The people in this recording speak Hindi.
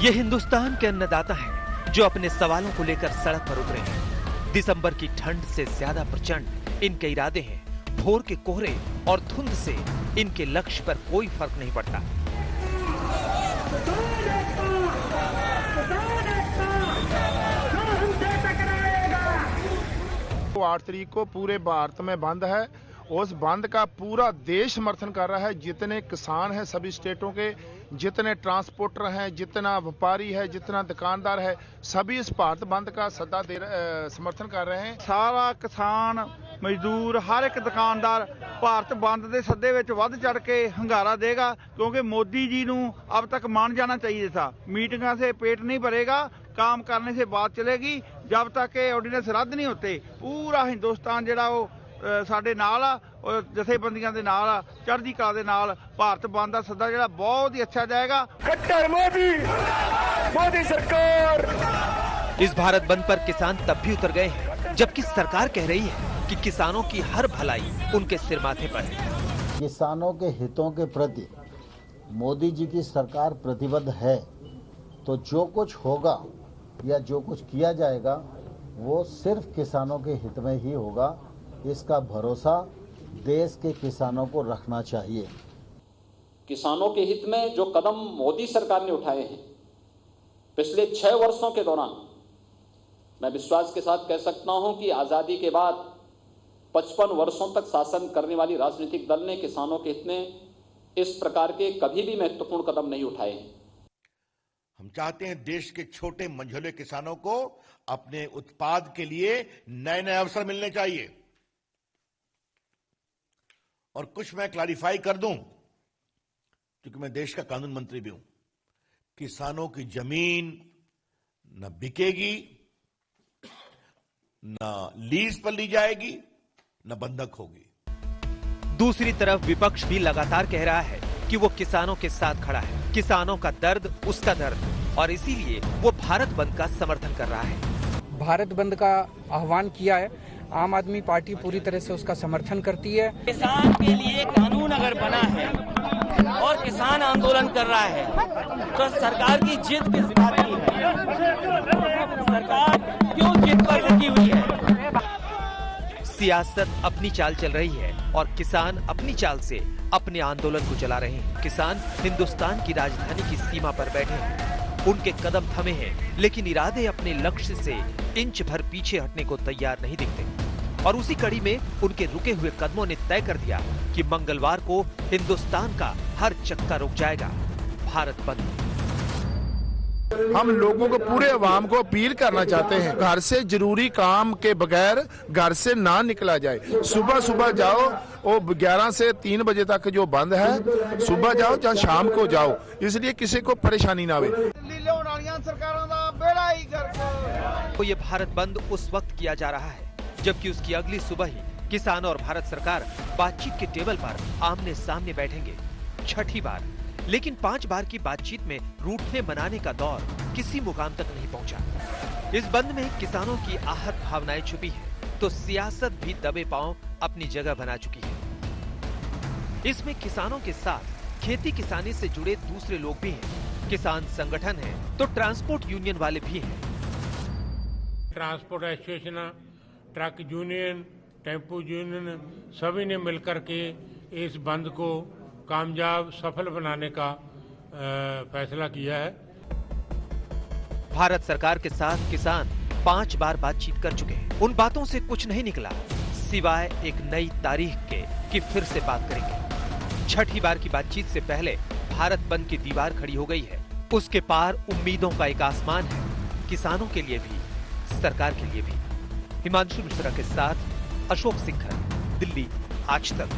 ये हिंदुस्तान के अन्नदाता हैं जो अपने सवालों को लेकर सड़क पर उतरे हैं। दिसंबर की ठंड से ज्यादा प्रचंड इनके इरादे हैं। भोर के कोहरे और धुंध से इनके लक्ष्य पर कोई फर्क नहीं पड़ता। 8 तारीख को पूरे भारत में बंद है। उस बंद का पूरा देश समर्थन कर रहा है। जितने किसान हैं सभी स्टेटों के, जितने ट्रांसपोर्टर हैं, जितना व्यापारी है, जितना दुकानदार है, सभी इस भारत बंद का सद्दा समर्थन कर रहे हैं। सारा किसान मजदूर हर एक दुकानदार भारत बंद के सद्दे विच वध चढ़ के हंगारा देगा, क्योंकि मोदी जी नूं अब तक मान जाना चाहिए था। मीटिंगों से पेट नहीं भरेगा, काम करने से बात चलेगी। जब तक ऑर्डिनेंस रद्द नहीं होते पूरा हिंदुस्तान जिहड़ा वो साडे नाल आ और जथेबंदियां दे नाल आ, चढ़दी कला दे नाल भारत बंद दा सद्दा जिहड़ा बहुत ही अच्छा जाएगा। खट्टर मोदी सरकार। इस भारत बंद पर किसान तब भी उतर गए हैं जबकि सरकार कह रही है कि किसानों की हर भलाई उनके सिर माथे पर है। किसानों के हितों के प्रति मोदी जी की सरकार प्रतिबद्ध है, तो जो कुछ होगा या जो कुछ किया जाएगा वो सिर्फ किसानों के हित में ही होगा। इसका भरोसा देश के किसानों को रखना चाहिए। किसानों के हित में जो कदम मोदी सरकार ने उठाए हैं पिछले 6 वर्षों के दौरान, मैं विश्वास के साथ कह सकता हूं कि आजादी के बाद 55 वर्षों तक शासन करने वाली राजनीतिक दल ने किसानों के हित में इस प्रकार के कभी भी महत्वपूर्ण कदम नहीं उठाए हैं। हम चाहते हैं देश के छोटे मंझोले किसानों को अपने उत्पाद के लिए नए नए अवसर मिलने चाहिए। और कुछ मैं क्लैरिफाई कर दूं, क्योंकि मैं देश का कानून मंत्री भी हूं। किसानों की जमीन न बिकेगी, न लीज पर ली जाएगी, न बंधक होगी। दूसरी तरफ विपक्ष भी लगातार कह रहा है कि वो किसानों के साथ खड़ा है। किसानों का दर्द उसका दर्द, और इसीलिए वो भारत बंद का समर्थन कर रहा है। भारत बंद का आह्वान किया है, आम आदमी पार्टी पूरी तरह से उसका समर्थन करती है। किसान के लिए कानून अगर बना है और किसान आंदोलन कर रहा है तो सरकार की जिद किस बात की है? सरकार क्यों जिद पर लगी हुई है? सियासत अपनी चाल चल रही है और किसान अपनी चाल से अपने आंदोलन को चला रहे हैं। किसान हिंदुस्तान की राजधानी की सीमा पर बैठे हैं, उनके कदम थमे हैं, लेकिन इरादे अपने लक्ष्य से इंच भर पीछे हटने को तैयार नहीं दिखते। और उसी कड़ी में उनके रुके हुए कदमों ने तय कर दिया कि मंगलवार को हिंदुस्तान का हर चक्का रुक जाएगा। भारत बंद। हम लोगों को, पूरे अवाम को अपील करना चाहते हैं, घर से जरूरी काम के बगैर घर से ना निकला जाए। सुबह सुबह जाओ, वो 11 से 3 बजे तक जो बंद है, सुबह जाओ या शाम को जाओ, इसलिए किसी को परेशानी ना आवे। तो ये भारत बंद उस वक्त किया जा रहा है जबकि उसकी अगली सुबह ही किसान और भारत सरकार बातचीत के टेबल पर आमने सामने बैठेंगे, छठी बार। लेकिन 5 बार की बातचीत में रूठने मनाने का दौर किसी मुकाम तक नहीं पहुंचा। इस बंद में किसानों की आहत भावनाएं छुपी हैं, तो सियासत भी दबे पांव अपनी जगह बना चुकी है। इसमें किसानों के साथ खेती किसानी से जुड़े दूसरे लोग भी हैं। किसान संगठन है तो ट्रांसपोर्ट यूनियन वाले भी हैं। Transport association, truck union, tempo union सभी ने मिलकर के इस बंद को कामयाब सफल बनाने का फैसला किया है। भारत सरकार के साथ किसान 5 बार बातचीत कर चुके हैं। उन बातों से कुछ नहीं निकला सिवाय एक नई तारीख के कि फिर से बात करेंगे। छठी बार की बातचीत से पहले भारत बंद की दीवार खड़ी हो गई है। उसके पार उम्मीदों का एक आसमान है, किसानों के लिए भी, सरकार के लिए भी। हिमांशु मिश्रा के साथ अशोक सिंघल, दिल्ली, आज तक।